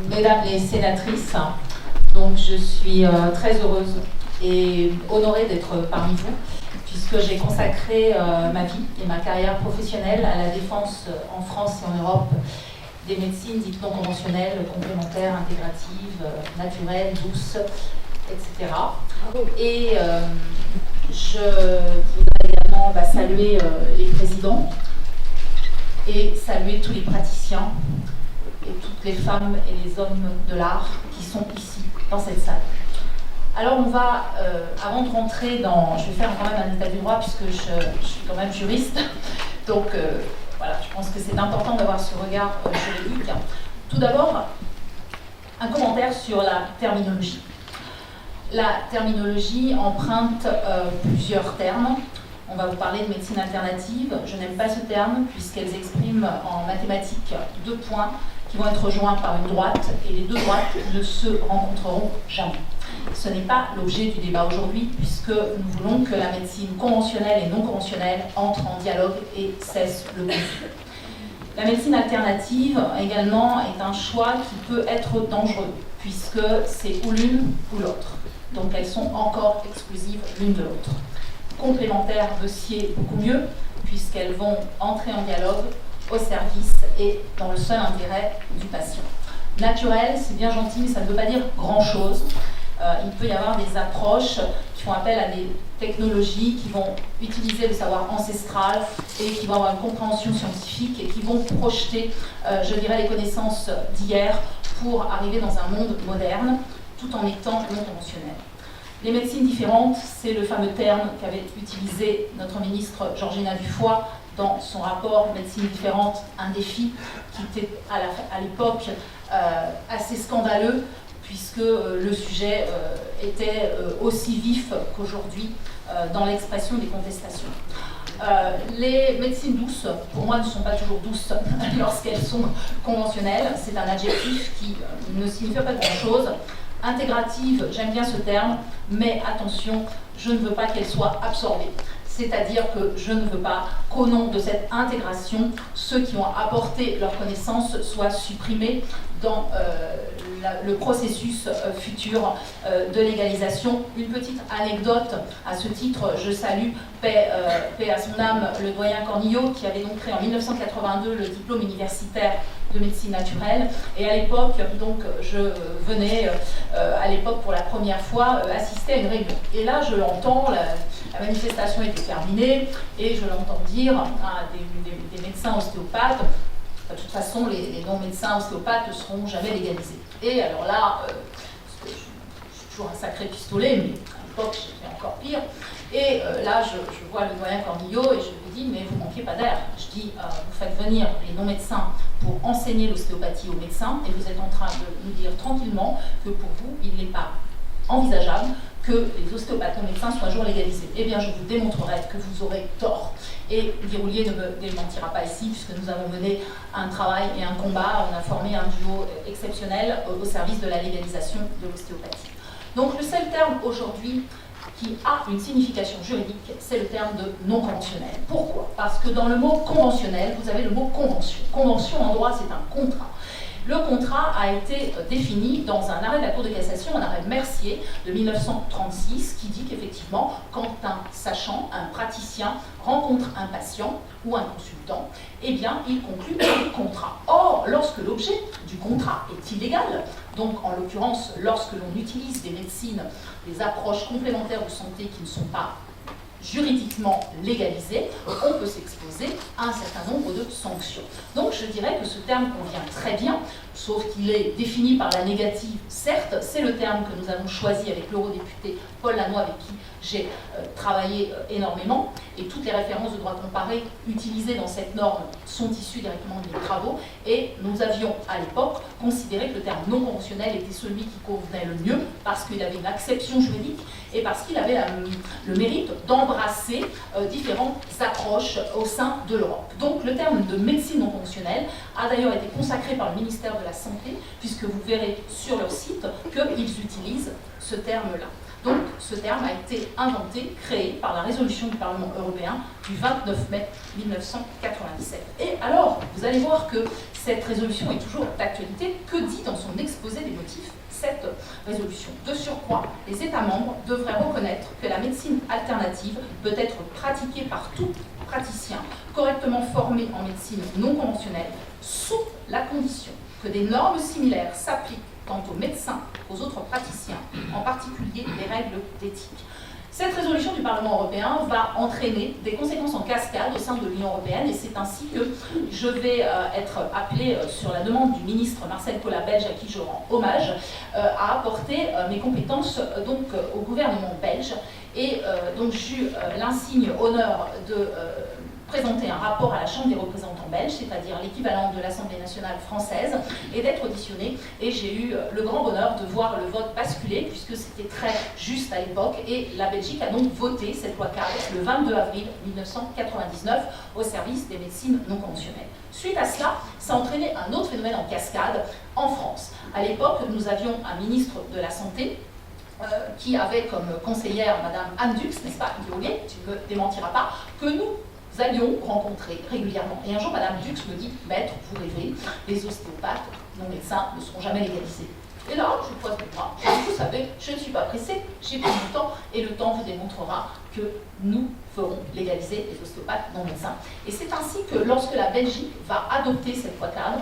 Mesdames les sénatrices, donc je suis très heureuse et honorée d'être parmi vous, puisque j'ai consacré ma vie et ma carrière professionnelle à la défense en France et en Europe des médecines dites non conventionnelles, complémentaires, intégratives, naturelles, douces, etc. Et je voudrais également saluer les présidents et saluer tous les praticiens et toutes les femmes et les hommes de l'art qui sont ici, dans cette salle. Alors on va, avant de rentrer dans... Je vais faire quand même un état du droit puisque je suis quand même juriste, donc voilà, je pense que c'est important d'avoir ce regard juridique. Tout d'abord, un commentaire sur la terminologie. La terminologie emprunte plusieurs termes. On va vous parler de médecine alternative. Je n'aime pas ce terme puisqu'elles expriment en mathématiques deux points qui vont être rejoints par une droite et les deux droites ne se rencontreront jamais. Ce n'est pas l'objet du débat aujourd'hui puisque nous voulons que la médecine conventionnelle et non conventionnelle entre en dialogue et cesse le conflit. La médecine alternative également est un choix qui peut être dangereux puisque c'est ou l'une ou l'autre. Donc elles sont encore exclusives l'une de l'autre. Complémentaires de scier beaucoup mieux puisqu'elles vont entrer en dialogue au service et dans le seul intérêt du patient. Naturel, c'est bien gentil, mais ça ne veut pas dire grand-chose. Il peut y avoir des approches qui font appel à des technologies qui vont utiliser le savoir ancestral et qui vont avoir une compréhension scientifique et qui vont projeter, je dirais, les connaissances d'hier pour arriver dans un monde moderne tout en étant non conventionnel. Les médecines différentes, c'est le fameux terme qu'avait utilisé notre ministre Georgina Dufoy dans son rapport Médecine différente, un défi, qui était à l'époque assez scandaleux, puisque le sujet était aussi vif qu'aujourd'hui dans l'expression des contestations. Les médecines douces, pour moi, ne sont pas toujours douces lorsqu'elles sont conventionnelles. C'est un adjectif qui ne signifie pas grand-chose. Intégrative, j'aime bien ce terme, mais attention, je ne veux pas qu'elle soit absorbée. C'est-à-dire que je ne veux pas qu'au nom de cette intégration, ceux qui ont apporté leurs connaissances soient supprimés dans le processus futur de légalisation. Une petite anecdote à ce titre, je salue, paix à son âme, le doyen Cornillo, qui avait donc créé en 1982 le diplôme universitaire de médecine naturelle. Et à l'époque, donc, je venais à l'époque pour la première fois assister à une réunion. Et là, je l'entends, la manifestation était terminée, et je l'entends dire à des médecins ostéopathes: de toute façon, les non-médecins ostéopathes ne seront jamais légalisés. Et alors là, je suis toujours un sacré pistolet, mais à l'époque, j'ai fait encore pire. Et là, je vois le doyen Cornillo et je lui dis: mais vous manquez pas d'air. Je dis: vous faites venir les non-médecins pour enseigner l'ostéopathie aux médecins et vous êtes en train de nous dire tranquillement que pour vous, il n'est pas envisageable que les ostéopathes non-médecins soient un jour légalisés. Eh bien, je vous démontrerai que vous aurez tort. Et Guy Roulier ne me démentira pas ici, puisque nous avons mené un travail et un combat. On a formé un duo exceptionnel au service de la légalisation de l'ostéopathie. Donc, le seul terme aujourd'hui qui a une signification juridique, c'est le terme de non conventionnel. Pourquoi? Parce que dans le mot conventionnel, vous avez le mot convention. Convention en droit, c'est un contrat. Le contrat a été défini dans un arrêt de la Cour de cassation, un arrêt Mercier de 1936, qui dit qu'effectivement, quand un sachant, un praticien, rencontre un patient ou un consultant, eh bien, il conclut un contrat. Or, lorsque l'objet du contrat est illégal, donc en l'occurrence, lorsque l'on utilise des médecines, des approches complémentaires de santé qui ne sont pas juridiquement légalisé, on peut s'exposer à un certain nombre de sanctions. Donc je dirais que ce terme convient très bien, sauf qu'il est défini par la négative, certes, c'est le terme que nous avons choisi avec l'eurodéputé Paul Lannoy, avec qui j'ai travaillé énormément, et toutes les références de droit comparé utilisées dans cette norme sont issues directement de mes travaux, et nous avions à l'époque considéré que le terme non conventionnel était celui qui convenait le mieux, parce qu'il avait une acception juridique, et parce qu'il avait le mérite d'embrasser différentes approches au sein de l'Europe. Donc le terme de médecine non conventionnelle a d'ailleurs été consacré par le ministère de la Santé, puisque vous verrez sur leur site qu'ils utilisent ce terme-là. Donc ce terme a été inventé, créé par la résolution du Parlement européen du 29 mai 1997. Et alors, vous allez voir que Cette résolution est toujours d'actualité. Que dit dans son exposé des motifs cette résolution? De surcroît, les États membres devraient reconnaître que la médecine alternative peut être pratiquée par tout praticien correctement formé en médecine non conventionnelle, sous la condition que des normes similaires s'appliquent tant aux médecins qu'aux autres praticiens, en particulier les règles d'éthique. Cette résolution du Parlement européen va entraîner des conséquences en cascade au sein de l'Union européenne, et c'est ainsi que je vais être appelée, sur la demande du ministre Marcel Collat belge, à qui je rends hommage, à apporter mes compétences donc, au gouvernement belge. Et donc j'ai eu l'insigne honneur de présenter un rapport à la Chambre des représentants belges, c'est-à-dire l'équivalent de l'Assemblée nationale française, et d'être auditionnée. Et j'ai eu le grand bonheur de voir le vote basculer, puisque c'était très juste à l'époque, et la Belgique a donc voté cette loi cadre le 22 avril 1999 au service des médecines non conventionnelles. Suite à cela, ça a entraîné un autre phénomène en cascade en France. À l'époque, nous avions un ministre de la Santé, qui avait comme conseillère Madame Anne Dux, n'est-ce pas, Guillaume, tu ne me démentiras pas, que nous allions rencontrer régulièrement. Et un jour, Madame Dux me dit, maître, vous rêvez, les ostéopathes non médecins ne seront jamais légalisés. Et là, je pointe le bras, vous savez, je ne suis pas pressée, j'ai pris mon temps, et le temps vous démontrera que nous ferons légaliser les ostéopathes non médecins. Et c'est ainsi que lorsque la Belgique va adopter cette loi cadre,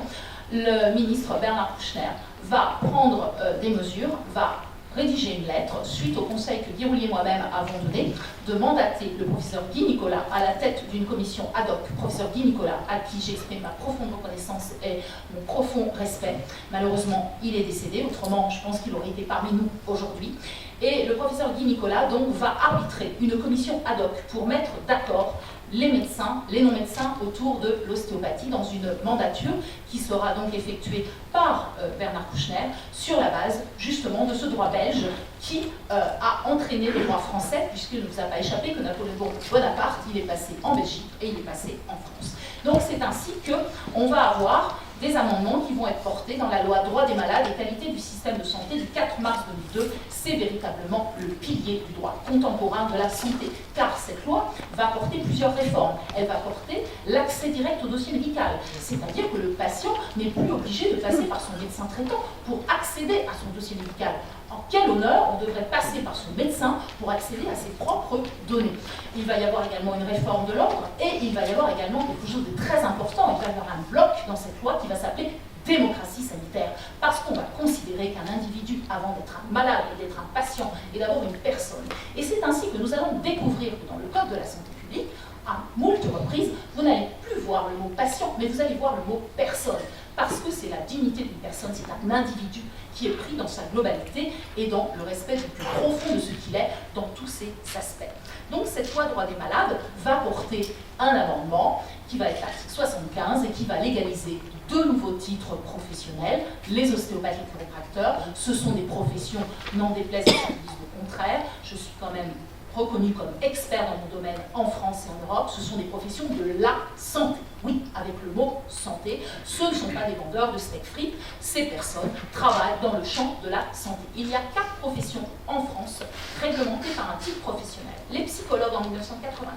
le ministre Bernard Kouchner va prendre des mesures, va rédiger une lettre suite au conseil que Guy Roulier et moi-même avons donné de mandater le professeur Guy Nicolas à la tête d'une commission ad hoc. Professeur Guy Nicolas, à qui j'exprime ma profonde reconnaissance et mon profond respect. Malheureusement, il est décédé, autrement je pense qu'il aurait été parmi nous aujourd'hui. Et le professeur Guy Nicolas donc va arbitrer une commission ad hoc pour mettre d'accord les médecins, les non-médecins autour de l'ostéopathie dans une mandature qui sera donc effectuée par Bernard Kouchner sur la base justement de ce droit belge qui a entraîné le droit français, puisqu'il ne nous a pas échappé que Napoléon Bonaparte, il est passé en Belgique et il est passé en France. Donc c'est ainsi qu'on va avoir des amendements qui vont être portés dans la loi droit des malades et qualité du système de santé du 4 mars 2002. C'est véritablement le pilier du droit contemporain de la santé, car cette loi va porter plusieurs réformes. Elle va porter l'accès direct au dossier médical, c'est-à-dire que le patient n'est plus obligé de passer par son médecin traitant pour accéder à son dossier médical. En quel honneur on devrait passer par son médecin pour accéder à ses propres données. Il va y avoir également une réforme de l'ordre et il va y avoir également quelque chose de très important. Il va y avoir un bloc dans cette loi qui va s'appeler démocratie sanitaire, parce qu'on va considérer qu'un individu, avant d'être un malade et d'être un patient, est d'abord une personne. Et c'est ainsi que nous allons découvrir que dans le Code de la santé publique, à moult reprises, vous n'allez plus voir le mot patient, mais vous allez voir le mot personne. Parce que c'est la dignité d'une personne, c'est un individu qui est pris dans sa globalité et dans le respect du plus profond de ce qu'il est dans tous ses aspects. Donc cette loi droit des malades va porter un amendement qui va être l'article 75 et qui va légaliser deux nouveaux titres professionnels, les ostéopathes et chiropracteurs. Ce sont des professions, n'en déplaise à ceux qui disent le contraire. Je suis quand même reconnue comme expert dans mon domaine en France et en Europe. Ce sont des professions de la santé. Oui, avec le mot santé, ce ne sont pas des vendeurs de steak frites. Ces personnes travaillent dans le champ de la santé. Il y a 4 professions en France réglementées par un titre professionnel. Les psychologues en 1984,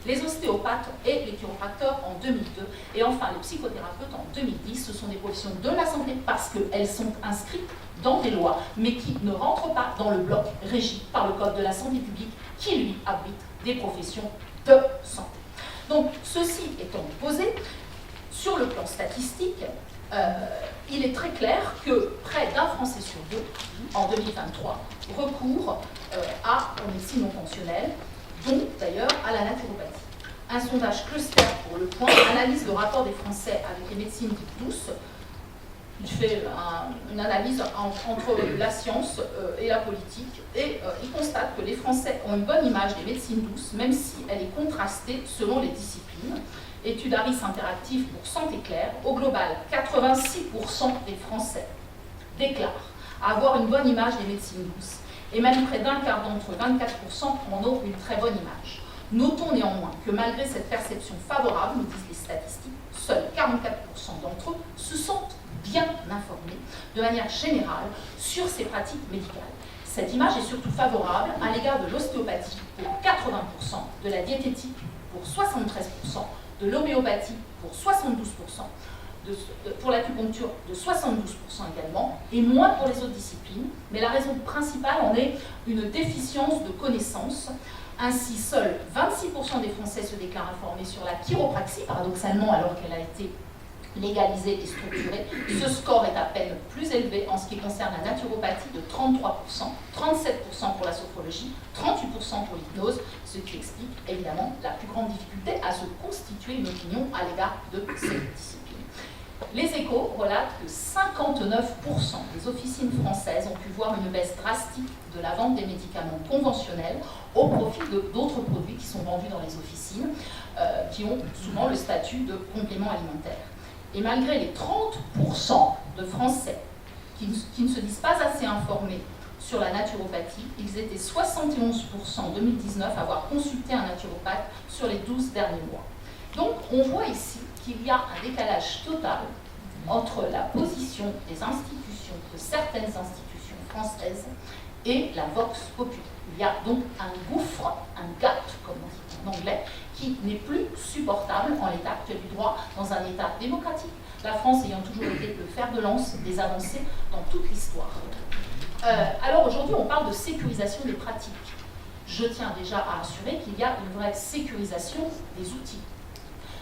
les ostéopathes et les chiropracteurs en 2002, et enfin les psychothérapeutes en 2010. Ce sont des professions de la santé parce qu'elles sont inscrites dans des lois, mais qui ne rentrent pas dans le bloc régi par le Code de la santé publique, qui lui abrite des professions de santé. Donc, ceci étant posé, sur le plan statistique, il est très clair que près d'un Français sur deux, en 2023, recourt à une médecine non conventionnelle, dont d'ailleurs à la naturopathie. Un sondage cluster pour Le Point analyse le rapport des Français avec les médecines dites douces. Il fait une analyse entre la science et la politique et il constate que les Français ont une bonne image des médecines douces, même si elle est contrastée selon les disciplines. Étude Harris Interactive pour Santé Claire, au global, 86% des Français déclarent avoir une bonne image des médecines douces et même près d'un quart d'entre eux, 24%, en ont une très bonne image. Notons néanmoins que malgré cette perception favorable, nous disent les statistiques, seuls 44% d'entre eux se sentent bien informés de manière générale sur ces pratiques médicales. Cette image est surtout favorable à l'égard de l'ostéopathie pour 80%, de la diététique pour 73%, de l'homéopathie pour 72%, pour l'acupuncture de 72% également, et moins pour les autres disciplines. Mais la raison principale en est une déficience de connaissances. Ainsi, seuls 26% des Français se déclarent informés sur la chiropraxie, paradoxalement, alors qu'elle a été légalisée et structurée. Ce score est à peine plus élevé en ce qui concerne la naturopathie de 33%, 37% pour la sophrologie, 38% pour l'hypnose, ce qui explique évidemment la plus grande difficulté à se constituer une opinion à l'égard de cette discipline. Les Échos relatent que 59% des officines françaises ont pu voir une baisse drastique de la vente des médicaments conventionnels au profit d'autres produits qui sont vendus dans les officines, qui ont souvent le statut de complément alimentaire. Et malgré les 30% de Français qui ne se disent pas assez informés sur la naturopathie, ils étaient 71% en 2019 à avoir consulté un naturopathe sur les 12 derniers mois. Donc on voit ici qu'il y a un décalage total entre la position des institutions, de certaines institutions françaises, et la vox populi. Il y a donc un gouffre, un gap, comme on dit en anglais, qui n'est plus supportable en l'état actuel du droit dans un État démocratique, la France ayant toujours été le fer de lance des avancées dans toute l'histoire. Alors aujourd'hui, on parle de sécurisation des pratiques. Je tiens déjà à assurer qu'il y a une vraie sécurisation des outils.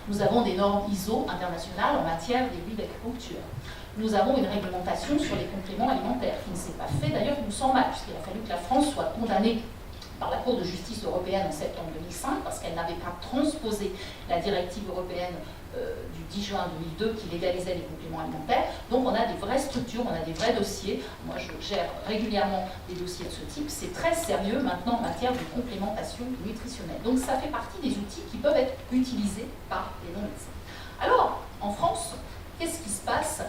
Nous avons des normes ISO internationales en matière d'aiguilles d'acupuncture. Nous avons une réglementation sur les compléments alimentaires, qui ne s'est pas fait d'ailleurs, nous semble mal, puisqu'il a fallu que la France soit condamnée par la Cour de justice européenne en septembre 2005, parce qu'elle n'avait pas transposé la directive européenne du 10 juin 2002 qui légalisait les compléments alimentaires. Donc on a des vraies structures, on a des vrais dossiers. Moi je gère régulièrement des dossiers de ce type. C'est très sérieux maintenant en matière de complémentation nutritionnelle. Donc ça fait partie des outils qui peuvent être utilisés par les non-médecins. Alors, en France, qu'est-ce qui se passe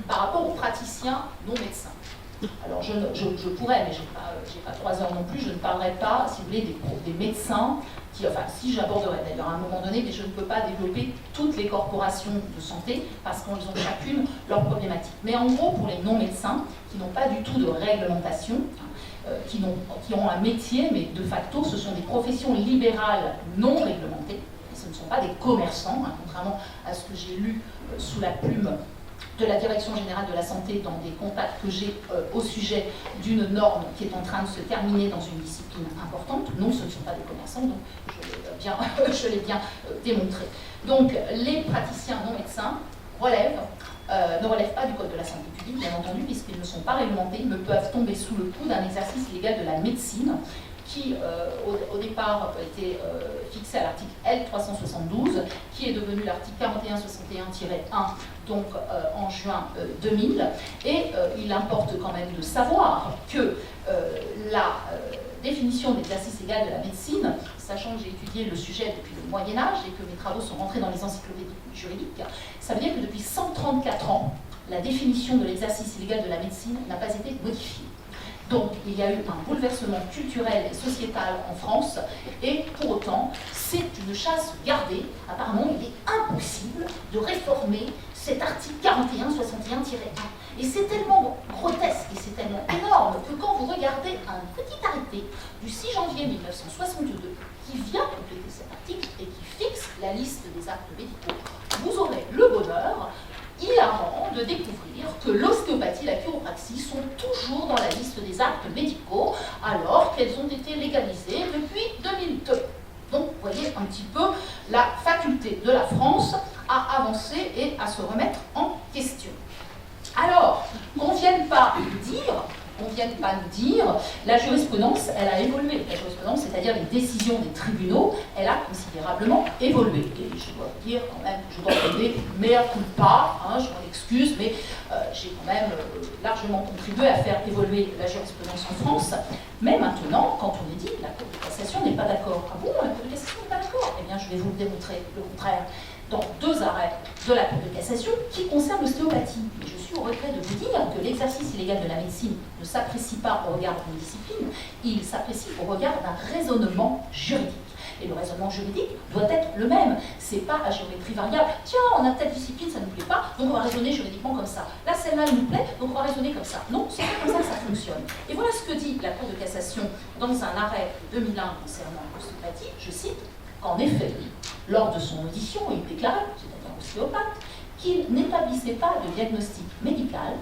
par rapport aux praticiens non-médecins? Alors je pourrais, mais je n'ai pas 3 heures non plus, je ne parlerai pas, si vous voulez, des médecins, qui, enfin si j'aborderai d'ailleurs à un moment donné, mais je ne peux pas développer toutes les corporations de santé, parce qu'elles ont chacune leurs problématiques. Mais en gros, pour les non-médecins, qui n'ont pas du tout de réglementation, qui ont un métier, mais de facto, ce sont des professions libérales non réglementées, et ce ne sont pas des commerçants, contrairement à ce que j'ai lu sous la plume de la Direction générale de la santé dans des contacts que j'ai au sujet d'une norme qui est en train de se terminer dans une discipline importante. Non, ce ne sont pas des commerçants, donc je l'ai bien démontré. Donc les praticiens non médecins ne relèvent pas du Code de la santé publique, bien entendu, puisqu'ils ne sont pas réglementés, ne peuvent tomber sous le coup d'un exercice illégal de la médecine, qui au départ était fixé à l'article L372, qui est devenu l'article 4161-1, donc en juin 2000. Et il importe quand même de savoir que la définition d'exercice légal de la médecine, sachant que j'ai étudié le sujet depuis le Moyen-Âge et que mes travaux sont rentrés dans les encyclopédies juridiques, ça veut dire que depuis 134 ans, la définition de l'exercice illégal de la médecine n'a pas été modifiée. Donc, il y a eu un bouleversement culturel et sociétal en France, et pour autant, c'est une chasse gardée. Apparemment, il est impossible de réformer cet article 4161-1. Et c'est tellement grotesque et c'est tellement énorme que quand vous regardez un petit arrêté du 6 janvier 1962 qui vient compléter cet article et qui fixe la liste des actes médicaux, vous aurez le bonheur hilarant de découvrir que l'ostéopathie et la chiropraxie sont toujours dans la liste des actes médicaux alors qu'elles ont été légalisées depuis 2002. Donc vous voyez un petit peu la faculté de la France à avancer et à se remettre en question. Alors, qu'on ne vienne pas nous dire, la jurisprudence, elle a évolué. La jurisprudence, c'est-à-dire les décisions des tribunaux, elle a considérablement évolué. Et je dois vous dire quand même, je dois donner mea culpa, je m'en excuse, mais j'ai quand même largement contribué à faire évoluer la jurisprudence en France. Mais maintenant, quand on est dit, la Cour de cassation n'est pas d'accord. Ah bon, la Cour de cassation n'est pas d'accord? Eh bien, je vais vous le démontrer le contraire dans 2 arrêts de la Cour de cassation qui concernent l'ostéopathie. Et je suis au regret de vous dire que l'exercice illégal de la médecine ne s'apprécie pas au regard d'une discipline, il s'apprécie au regard d'un raisonnement juridique. Et le raisonnement juridique doit être le même. C'est pas à géométrie variable. Tiens, on a telle discipline, ça ne nous plaît pas, donc on va raisonner juridiquement comme ça. Là, celle-là nous plaît, donc on va raisonner comme ça. Non, c'est pas comme ça que ça fonctionne. Et voilà ce que dit la Cour de cassation dans un arrêt de 2001 concernant l'ostéopathie, je cite: qu'en effet, lors de son audition, il déclarait, c'est-à-dire ostéopathe, qu'il n'établissait pas de diagnostic médical,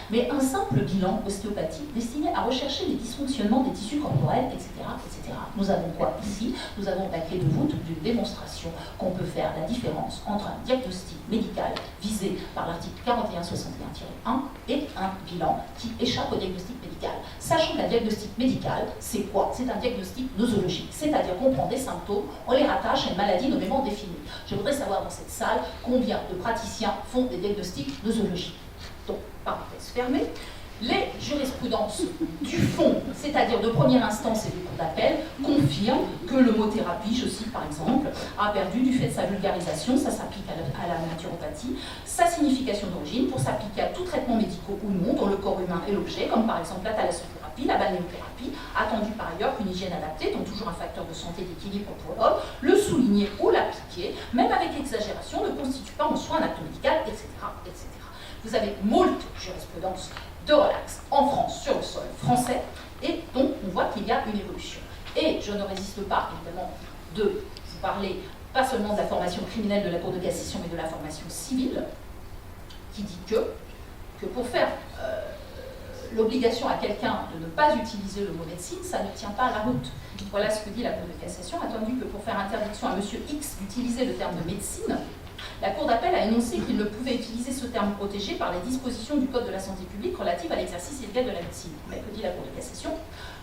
mais un simple bilan ostéopathique destiné à rechercher les dysfonctionnements des tissus corporels, etc., etc. Nous avons quoi ici? Nous avons la clé de voûte d'une démonstration qu'on peut faire la différence entre un diagnostic médical visé par l'article 4161-1 et un bilan qui échappe au diagnostic médical. Sachant qu'un diagnostic médical, c'est quoi? C'est un diagnostic nosologique, c'est-à-dire qu'on prend des symptômes, on les rattache à une maladie nommément définie. Je voudrais savoir dans cette salle combien de praticiens font des diagnostics nosologiques. Donc, parenthèse fermée, les jurisprudences du fond, c'est-à-dire de première instance et de cour d'appel, confirment que le mot thérapie, je cite par exemple, a perdu du fait de sa vulgarisation, ça s'applique à la naturopathie, sa signification d'origine pour s'appliquer à tout traitement médical ou non dont le corps humain est l'objet, comme par exemple la thalassothérapie, la balnéothérapie, attendu par ailleurs qu'une hygiène adaptée, donc toujours un facteur de santé d'équilibre pour l'homme, le souligner ou l'appliquer, même avec exagération, ne constitue pas en soi un acte médical, etc., etc. Vous avez moult jurisprudence de relax en France, sur le sol français, et donc on voit qu'il y a une évolution. Et je ne résiste pas, évidemment, de vous parler pas seulement de la formation criminelle de la Cour de cassation, mais de la formation civile, qui dit que pour faire l'obligation à quelqu'un de ne pas utiliser le mot médecine, ça ne tient pas à la route. Voilà ce que dit la Cour de cassation, attendu que pour faire interdiction à monsieur X d'utiliser le terme de médecine, la Cour d'appel a énoncé qu'il ne pouvait utiliser ce terme protégé par les dispositions du Code de la santé publique relatives à l'exercice illégal de la médecine. Mais que dit la Cour de cassation?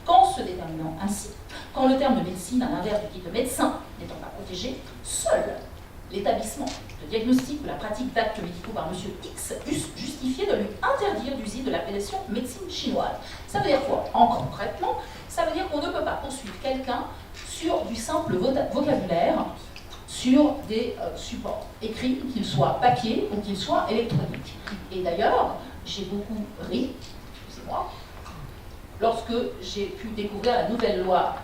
Qu'en se déterminant ainsi, quand le terme de médecine, à l'inverse du titre de médecin, n'étant pas protégé, seul l'établissement de diagnostic ou la pratique d'actes médicaux par M. X justifiait de lui interdire d'user de l'appellation médecine chinoise. Ça veut dire quoi? En concrètement, ça veut dire qu'on ne peut pas poursuivre quelqu'un sur du simple vocabulaire, sur des supports écrits, qu'ils soient papier ou qu'ils soient électroniques. Et d'ailleurs, j'ai beaucoup ri, excusez-moi, lorsque j'ai pu découvrir la nouvelle loi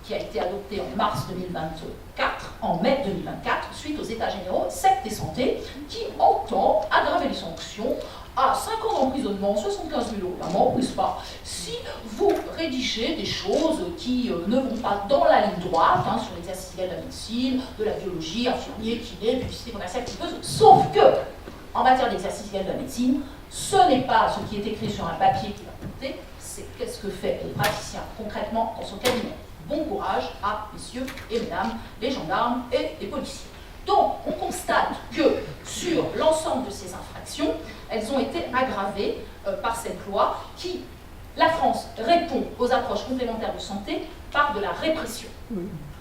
qui a été adoptée en mars 2024, en mai 2024, suite aux États généraux, secte et santé, qui entend aggraver les sanctions à 5 ans d'emprisonnement, 75 000 € d'amende, n'est-ce pas, si vous rédigez des choses qui ne vont pas dans la ligne droite, sur l'exercice illégal de la médecine, de la biologie, infirmier, kiné, publicité commerciale, activeuse, sauf que, en matière d'exercice illégal de la médecine, ce n'est pas ce qui est écrit sur un papier qui va compter, c'est qu'est-ce que fait le praticien concrètement dans son cabinet. Bon courage à messieurs et mesdames, les gendarmes et les policiers. Donc, on constate que sur l'ensemble de ces infractions, elles ont été aggravées par cette loi qui, la France, répond aux approches complémentaires de santé par de la répression.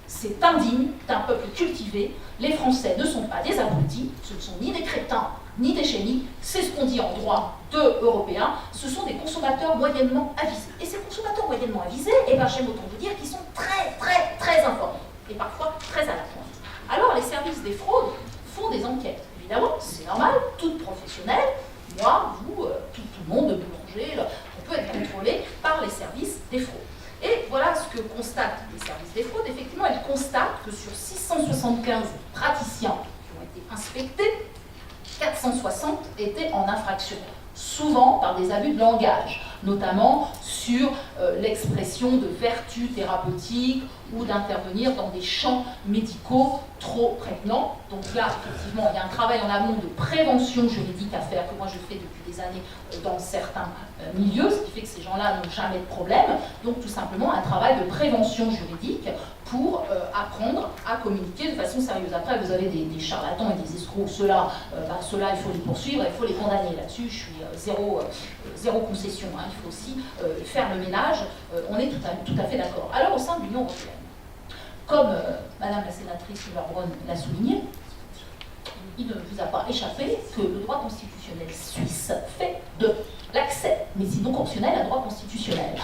C'est indigne d'un peuple cultivé. Les Français ne sont pas des abrutis, ce ne sont ni des crétins, ni des génies, c'est ce qu'on dit en droit européen, ce sont des consommateurs moyennement avisés. Et ces consommateurs moyennement avisés, j'aime autant vous dire qu'ils sont très, très, très informés, et parfois très à la pointe. Alors les services des fraudes font des enquêtes. Évidemment, c'est normal, toute professionnelle, moi, vous, tout le monde, le boulanger, on peut être contrôlé par les services des fraudes. Et voilà ce que constatent les services des fraudes. Effectivement, ils constatent que sur 675 praticiens qui ont été inspectés, 460 étaient en infraction, souvent par des abus de langage, notamment sur l'expression de vertus thérapeutiques ou d'intervenir dans des champs médicaux trop prégnants. Donc là, effectivement, il y a un travail en amont de prévention juridique à faire, que moi je fais depuis des années dans certains milieux, ce qui fait que ces gens-là n'ont jamais de problème. Donc tout simplement un travail de prévention juridique pour apprendre à communiquer de façon sérieuse. Après, vous avez des charlatans et des escrocs, ceux-là, il faut les poursuivre, il faut les condamner. Là-dessus, je suis zéro concession. Il faut aussi faire le ménage, on est tout à fait d'accord. Alors, au sein de l'Union européenne, comme Madame la sénatrice Lebrun l'a souligné, il ne vous a pas échappé que le droit constitutionnel suisse fait de l'accès médecine non conventionnelle un droit constitutionnel.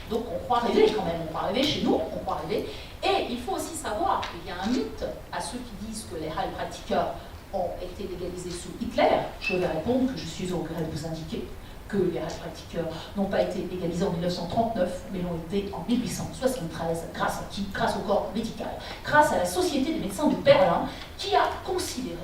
Donc on croit rêver quand même, on croit rêver chez nous, on croit rêver. Et il faut aussi savoir qu'il y a un mythe à ceux qui disent que les Heilpraktiker ont été légalisés sous Hitler. Je vais répondre que je suis au regret de vous indiquer que les Heilpraktiker n'ont pas été légalisés en 1939, mais l'ont été en 1873, grâce à qui? Grâce au corps médical, grâce à la Société des médecins de Berlin, qui a considéré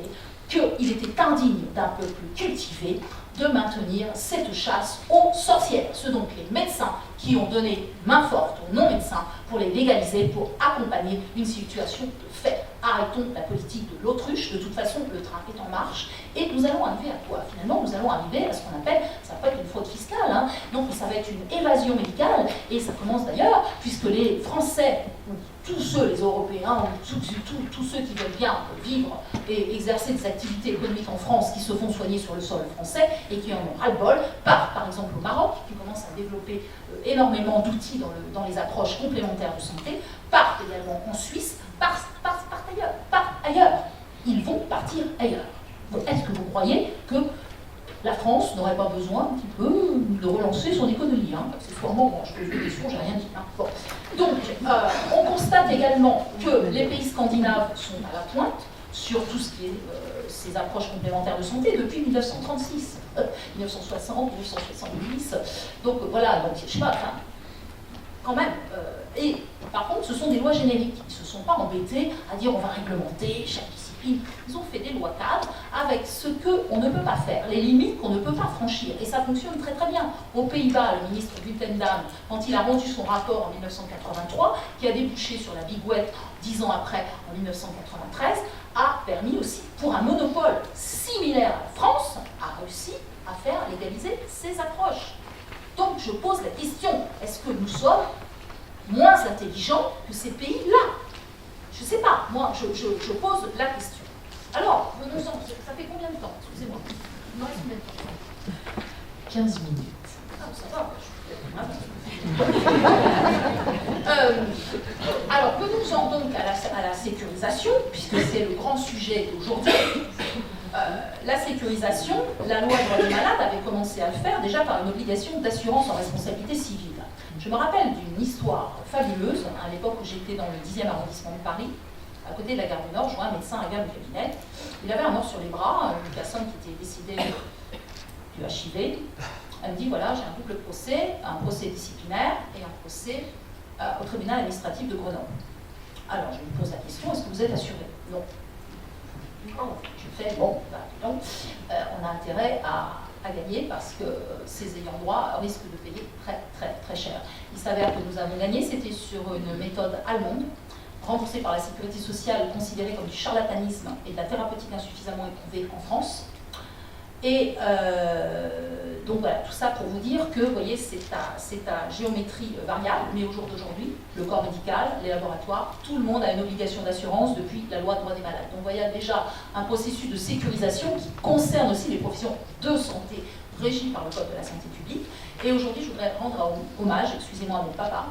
qu'il était indigne d'un peuple cultivé de maintenir cette chasse aux sorcières. Ce donc les médecins qui ont donné main forte aux non-médecins pour les légaliser, pour accompagner une situation de fait. Arrêtons la politique de l'autruche, de toute façon le train est en marche, et nous allons arriver à quoi? Finalement, nous allons arriver à ce qu'on appelle, ça va pas être une fraude fiscale, hein, donc ça va être une évasion médicale, et ça commence d'ailleurs, puisque les Français, tous ceux, les Européens, tous ceux qui veulent bien vivre et exercer des activités économiques en France, qui se font soigner sur le sol français, et qui en ont ras-le-bol, par exemple au Maroc, qui commence à développer énormément d'outils dans les approches complémentaires de santé, partent également en Suisse, partent ailleurs. Ils vont partir ailleurs. Est-ce que vous croyez que la France n'aurait pas besoin un petit peu de relancer son économie, hein? Accessoirement, bon, je pose des questions, j'ai rien dit. Hein. Bon. Donc, on constate également que les pays scandinaves sont à la pointe sur tout ce qui est ces approches complémentaires de santé depuis 1936, 1960, 1970. Donc voilà, donc je sais pas, enfin, quand même. Et par contre, ce sont des lois génériques. Ils ne se sont pas embêtés à dire on va réglementer chaque discipline. Ils ont fait des lois cadres avec ce qu'on ne peut pas faire, les limites qu'on ne peut pas franchir. Et ça fonctionne très très bien. Aux Pays-Bas, le ministre Buitendam, quand il a rendu son rapport en 1983, qui a débouché sur la bigouette 10 ans après, en 1993, a permis aussi, pour un monopole similaire à la France, a réussi à faire légaliser ces approches. Donc je pose la question, est-ce que nous sommes moins intelligents que ces pays-là? Je ne sais pas, moi je pose la question. Alors, venons-en, ça fait combien de temps? Excusez-moi. Il me reste combien de temps? 15 minutes. Ah, ça va, alors, venons-en donc à la sécurisation, puisque c'est le grand sujet d'aujourd'hui. La sécurisation, la loi droit des malades avait commencé à le faire déjà par une obligation d'assurance en responsabilité civile. Je me rappelle d'une histoire fabuleuse, à l'époque où j'étais dans le 10e arrondissement de Paris, à côté de la gare du Nord, je vois un médecin arriver à mon cabinet. Il avait un mort sur les bras, une personne qui était décédée du HIV. Elle me dit, voilà, j'ai un double procès, un procès disciplinaire et un procès au tribunal administratif de Grenoble. Alors, je lui pose la question, est-ce que vous êtes assuré? Non. Je fais, bon, bah, donc, on a intérêt à gagner parce que ces ayants droit risquent de payer très, très, très cher. Il s'avère que nous avons gagné, c'était sur une méthode allemande, remboursée par la sécurité sociale, considérée comme du charlatanisme et de la thérapeutique insuffisamment éprouvée en France. Et donc voilà, tout ça pour vous dire que, vous voyez, c'est à géométrie variable, mais au jour d'aujourd'hui, le corps médical, les laboratoires, tout le monde a une obligation d'assurance depuis la loi droit des malades. Donc vous voyez déjà un processus de sécurisation qui concerne aussi les professions de santé régies par le Code de la santé publique. Et aujourd'hui, je voudrais rendre hommage, excusez-moi, à mon papa,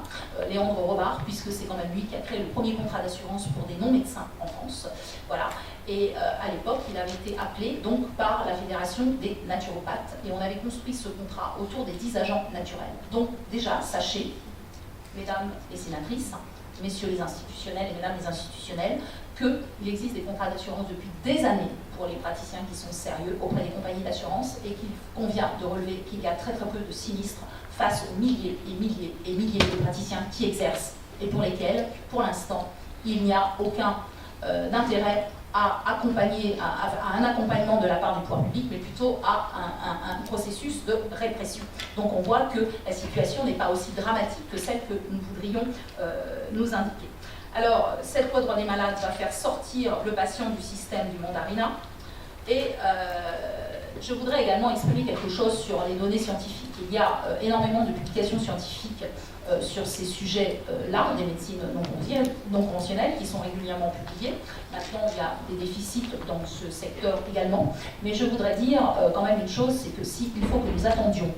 Léandre Robart, puisque c'est quand même lui qui a créé le premier contrat d'assurance pour des non-médecins en France. Voilà. Et à l'époque, il avait été appelé donc par la Fédération des naturopathes. Et on avait construit ce contrat autour des 10 agents naturels. Donc déjà, sachez, mesdames les sénatrices, messieurs les institutionnels et mesdames les institutionnels, qu'il existe des contrats d'assurance depuis des années pour les praticiens qui sont sérieux auprès des compagnies d'assurance et qu'il convient de relever qu'il y a très très peu de sinistres face aux milliers et milliers et milliers de praticiens qui exercent et pour lesquels, pour l'instant, il n'y a aucun intérêt à un accompagnement de la part du pouvoir public, mais plutôt à un processus de répression. Donc on voit que la situation n'est pas aussi dramatique que celle que nous voudrions nous indiquer. Alors, cette loi droit des malades va faire sortir le patient du système du mandarinat. Et je voudrais également exprimer quelque chose sur les données scientifiques. Il y a énormément de publications scientifiques sur ces sujets-là, des médecines non conventionnelles, qui sont régulièrement publiées. Maintenant, il y a des déficits dans ce secteur également. Mais je voudrais dire quand même une chose, c'est que il faut que nous attendions,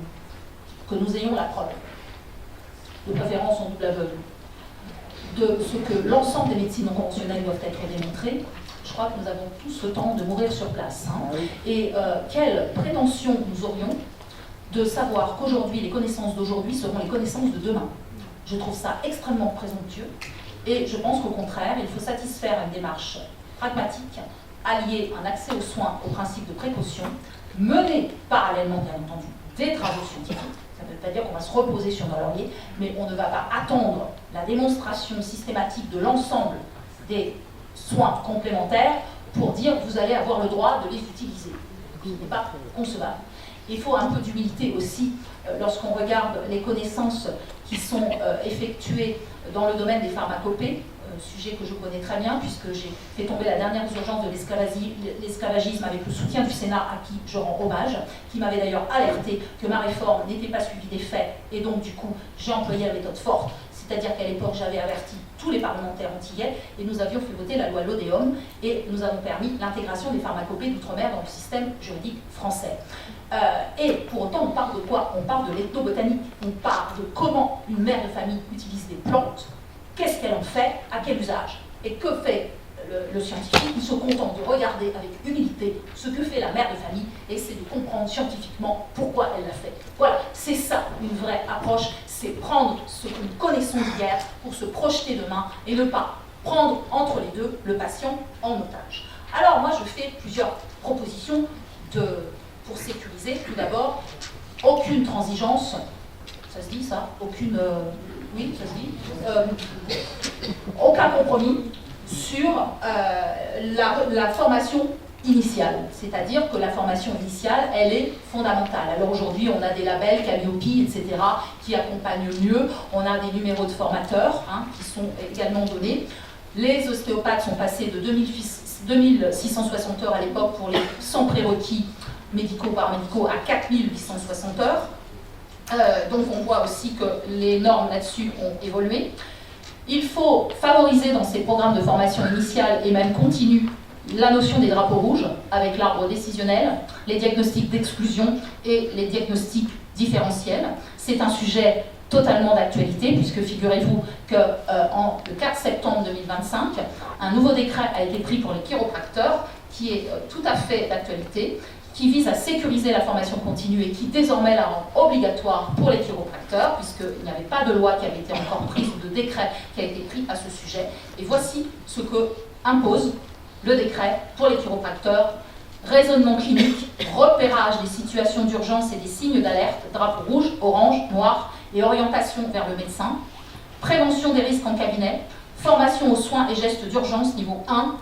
que nous ayons la preuve, de préférence en double aveugle, de ce que l'ensemble des médecines non conventionnelles doivent être démontrées. Je crois que nous avons tous le temps de mourir sur place. Hein. Et quelle prétention nous aurions de savoir qu'aujourd'hui, les connaissances d'aujourd'hui seront les connaissances de demain. Je trouve ça extrêmement présomptueux et je pense qu'au contraire, il faut satisfaire une démarche pragmatique, allier un accès aux soins au principe de précaution, mener parallèlement, bien entendu, des travaux scientifiques. Ça ne veut pas dire qu'on va se reposer sur nos lauriers, mais on ne va pas attendre la démonstration systématique de l'ensemble des soins complémentaires pour dire vous allez avoir le droit de les utiliser. Ce n'est pas concevable. Il faut un peu d'humilité aussi lorsqu'on regarde les connaissances qui sont effectuées dans le domaine des pharmacopées, sujet que je connais très bien puisque j'ai fait tomber la dernière urgence de l'esclavagisme avec le soutien du Sénat à qui je rends hommage, qui m'avait d'ailleurs alerté que ma réforme n'était pas suivie des faits et donc du coup j'ai employé la méthode forte, c'est-à-dire qu'à l'époque j'avais averti tous les parlementaires antillais et nous avions fait voter la loi Lodéom et nous avons permis l'intégration des pharmacopées d'outre-mer dans le système juridique français. Et pour autant, on parle de quoi? On parle de l'ethnobotanique, on parle de comment une mère de famille utilise des plantes, qu'est-ce qu'elle en fait, à quel usage. Et que fait le scientifique? Il se contente de regarder avec humilité ce que fait la mère de famille et essaie de comprendre scientifiquement pourquoi elle l'a fait. Voilà, c'est ça une vraie approche, c'est prendre ce que nous connaissons d'hier pour se projeter demain et ne pas prendre entre les deux le patient en otage. Alors moi je fais plusieurs propositions pour sécuriser. Tout d'abord, aucune transigence, ça se dit ça? Aucune... oui, ça se dit. Aucun compromis sur la formation initiale. C'est-à-dire que la formation initiale, elle est fondamentale. Alors aujourd'hui, on a des labels, Calliope, etc., qui accompagnent mieux. On a des numéros de formateurs qui sont également donnés. Les ostéopathes sont passés de 2660 heures à l'époque pour les 100 prérequis médicaux paramédicaux à 4860 heures. Donc on voit aussi que les normes là-dessus ont évolué. Il faut favoriser dans ces programmes de formation initiale et même continue la notion des drapeaux rouges avec l'arbre décisionnel, les diagnostics d'exclusion et les diagnostics différentiels. C'est un sujet totalement d'actualité puisque figurez-vous que le 4 septembre 2025, un nouveau décret a été pris pour les chiropracteurs qui est tout à fait d'actualité, qui vise à sécuriser la formation continue et qui désormais la rend obligatoire pour les chiropracteurs, puisqu'il n'y avait pas de loi qui avait été encore prise ou de décret qui a été pris à ce sujet. Et voici ce que impose le décret pour les chiropracteurs: raisonnement clinique, repérage des situations d'urgence et des signes d'alerte, drapeau rouge, orange, noir, et orientation vers le médecin, prévention des risques en cabinet, formation aux soins et gestes d'urgence niveau 1,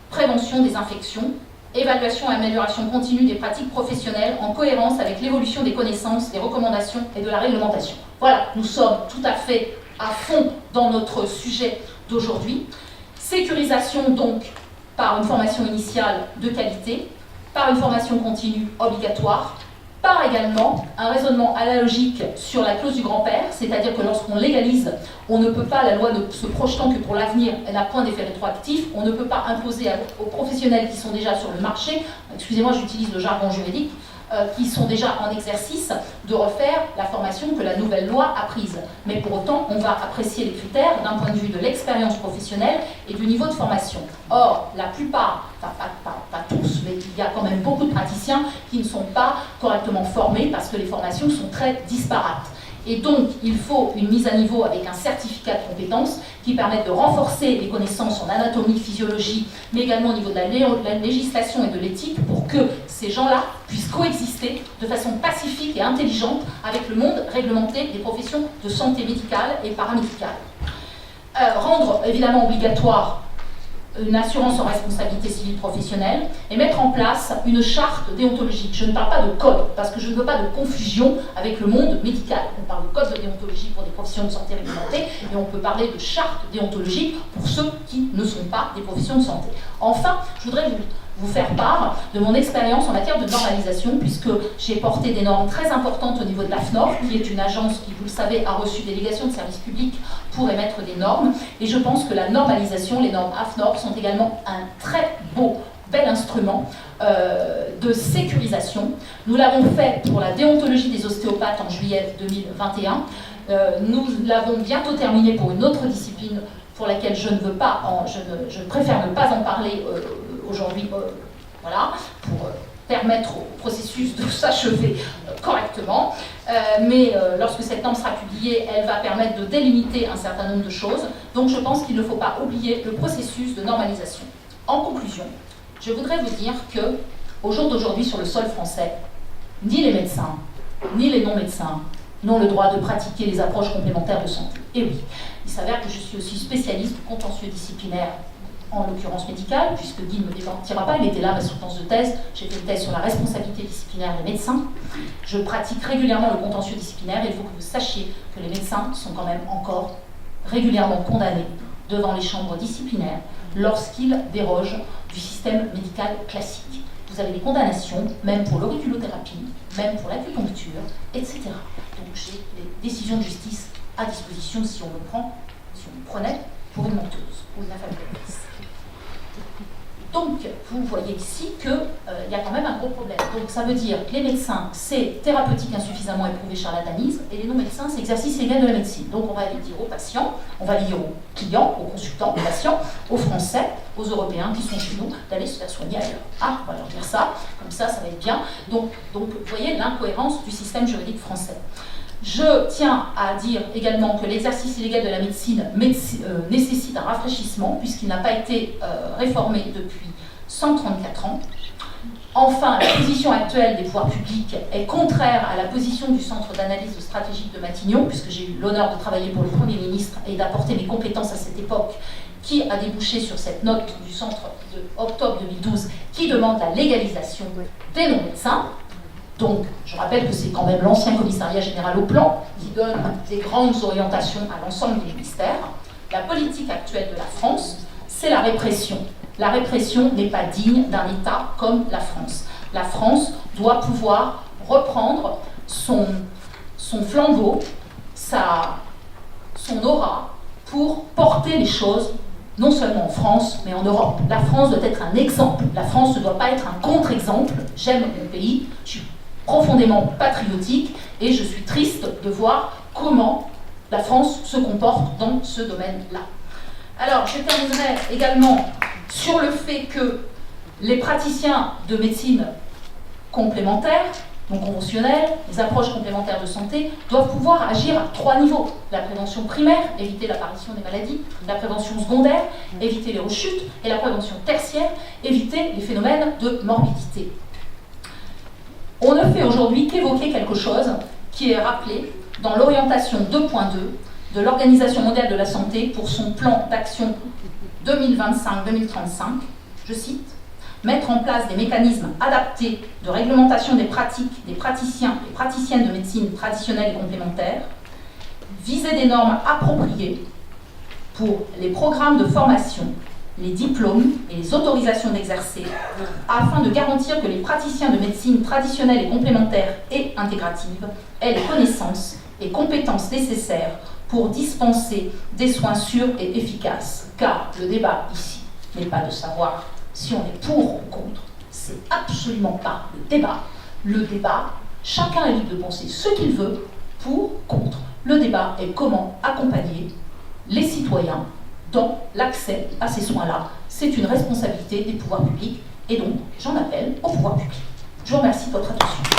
prévention des infections, évaluation et amélioration continue des pratiques professionnelles en cohérence avec l'évolution des connaissances, des recommandations et de la réglementation. Voilà, nous sommes tout à fait à fond dans notre sujet d'aujourd'hui. Sécurisation donc par une formation initiale de qualité, par une formation continue obligatoire, par également un raisonnement analogique sur la clause du grand-père, c'est-à-dire que lorsqu'on légalise, on ne peut pas, la loi ne se projetant que pour l'avenir, elle n'a point d'effet rétroactif, on ne peut pas imposer aux professionnels qui sont déjà sur le marché, excusez-moi j'utilise le jargon juridique, qui sont déjà en exercice, de refaire la formation que la nouvelle loi a prise. Mais pour autant, on va apprécier les critères d'un point de vue de l'expérience professionnelle et du niveau de formation. Or, la plupart, enfin pas tous, mais il y a quand même beaucoup de praticiens qui ne sont pas correctement formés parce que les formations sont très disparates. Et donc, il faut une mise à niveau avec un certificat de compétences qui permette de renforcer les connaissances en anatomie, physiologie, mais également au niveau de la législation et de l'éthique pour que ces gens-là puissent coexister de façon pacifique et intelligente avec le monde réglementé des professions de santé médicale et paramédicale. Rendre évidemment obligatoire une assurance en responsabilité civile professionnelle et mettre en place une charte déontologique. Je ne parle pas de code, parce que je ne veux pas de confusion avec le monde médical. On parle de code de déontologie pour des professions de santé réglementées, et on peut parler de charte déontologique pour ceux qui ne sont pas des professions de santé. Enfin, je voudrais vous faire part de mon expérience en matière de normalisation, puisque j'ai porté des normes très importantes au niveau de l'AFNOR, qui est une agence qui, vous le savez, a reçu délégation de service public pour émettre des normes. Et je pense que la normalisation, les normes AFNOR, sont également un très bel instrument de sécurisation. Nous l'avons fait pour la déontologie des ostéopathes en juillet 2021. Nous l'avons bientôt terminé pour une autre discipline pour laquelle je préfère ne pas en parler aujourd'hui, voilà, pour permettre au processus de s'achever correctement. Mais lorsque cette norme sera publiée, elle va permettre de délimiter un certain nombre de choses. Donc je pense qu'il ne faut pas oublier le processus de normalisation. En conclusion, je voudrais vous dire que, au jour d'aujourd'hui, sur le sol français, ni les médecins, ni les non-médecins n'ont le droit de pratiquer les approches complémentaires de santé. Et oui, il s'avère que je suis aussi spécialiste du contentieux disciplinaire en l'occurrence médicale, puisque Guy ne me démentira pas, il était là à ma soutenance de thèse, j'ai fait une thèse sur la responsabilité disciplinaire des médecins. Je pratique régulièrement le contentieux disciplinaire et il faut que vous sachiez que les médecins sont quand même encore régulièrement condamnés devant les chambres disciplinaires lorsqu'ils dérogent du système médical classique. Vous avez des condamnations, même pour l'auriculothérapie, même pour l'acupuncture, etc. Donc j'ai les décisions de justice à disposition si on me prenait pour une menteuse ou une affabulatrice. Donc, vous voyez ici qu'il y a quand même un gros problème. Donc, ça veut dire que les médecins, c'est thérapeutique insuffisamment éprouvé charlatanisme, et les non-médecins, c'est exercice légal de la médecine. Donc, on va aller dire aux patients, on va dire aux clients, aux consultants, aux patients, aux Français, aux Européens qui sont chez nous, d'aller se faire soigner ailleurs. Ah, on va leur dire ça, comme ça va être bien. Donc vous voyez l'incohérence du système juridique français. Je tiens à dire également que l'exercice illégal de la médecine nécessite un rafraîchissement puisqu'il n'a pas été réformé depuis 134 ans. Enfin, la position actuelle des pouvoirs publics est contraire à la position du Centre d'analyse stratégique de Matignon, puisque j'ai eu l'honneur de travailler pour le Premier ministre et d'apporter mes compétences à cette époque, qui a débouché sur cette note du Centre de octobre 2012 qui demande la légalisation des non-médecins. Donc, je rappelle que c'est quand même l'ancien commissariat général au plan qui donne des grandes orientations à l'ensemble des ministères. La politique actuelle de la France, c'est la répression. La répression n'est pas digne d'un État comme la France. La France doit pouvoir reprendre son flambeau, son aura, pour porter les choses, non seulement en France, mais en Europe. La France doit être un exemple. La France ne doit pas être un contre-exemple. J'aime mon pays, je suis profondément patriotique et je suis triste de voir comment la France se comporte dans ce domaine-là. Alors, je terminerai également sur le fait que les praticiens de médecine complémentaire, donc conventionnelle, les approches complémentaires de santé, doivent pouvoir agir à 3 niveaux. La prévention primaire, éviter l'apparition des maladies, la prévention secondaire, éviter les rechutes, et la prévention tertiaire, éviter les phénomènes de morbidité. On ne fait aujourd'hui qu'évoquer quelque chose qui est rappelé dans l'orientation 2.2 de l'Organisation mondiale de la santé pour son plan d'action 2025-2035, je cite, « Mettre en place des mécanismes adaptés de réglementation des pratiques des praticiens et praticiennes de médecine traditionnelle et complémentaire, viser des normes appropriées pour les programmes de formation, les diplômes et les autorisations d'exercer, afin de garantir que les praticiens de médecine traditionnelle et complémentaire et intégrative aient les connaissances et compétences nécessaires pour dispenser des soins sûrs et efficaces. Car le débat ici n'est pas de savoir si on est pour ou contre, c'est absolument pas le débat. Le débat, chacun est libre de penser ce qu'il veut, pour, contre. Le débat est comment accompagner les citoyens dans l'accès à ces soins-là. C'est une responsabilité des pouvoirs publics et donc j'en appelle aux pouvoirs publics. Je vous remercie de votre attention.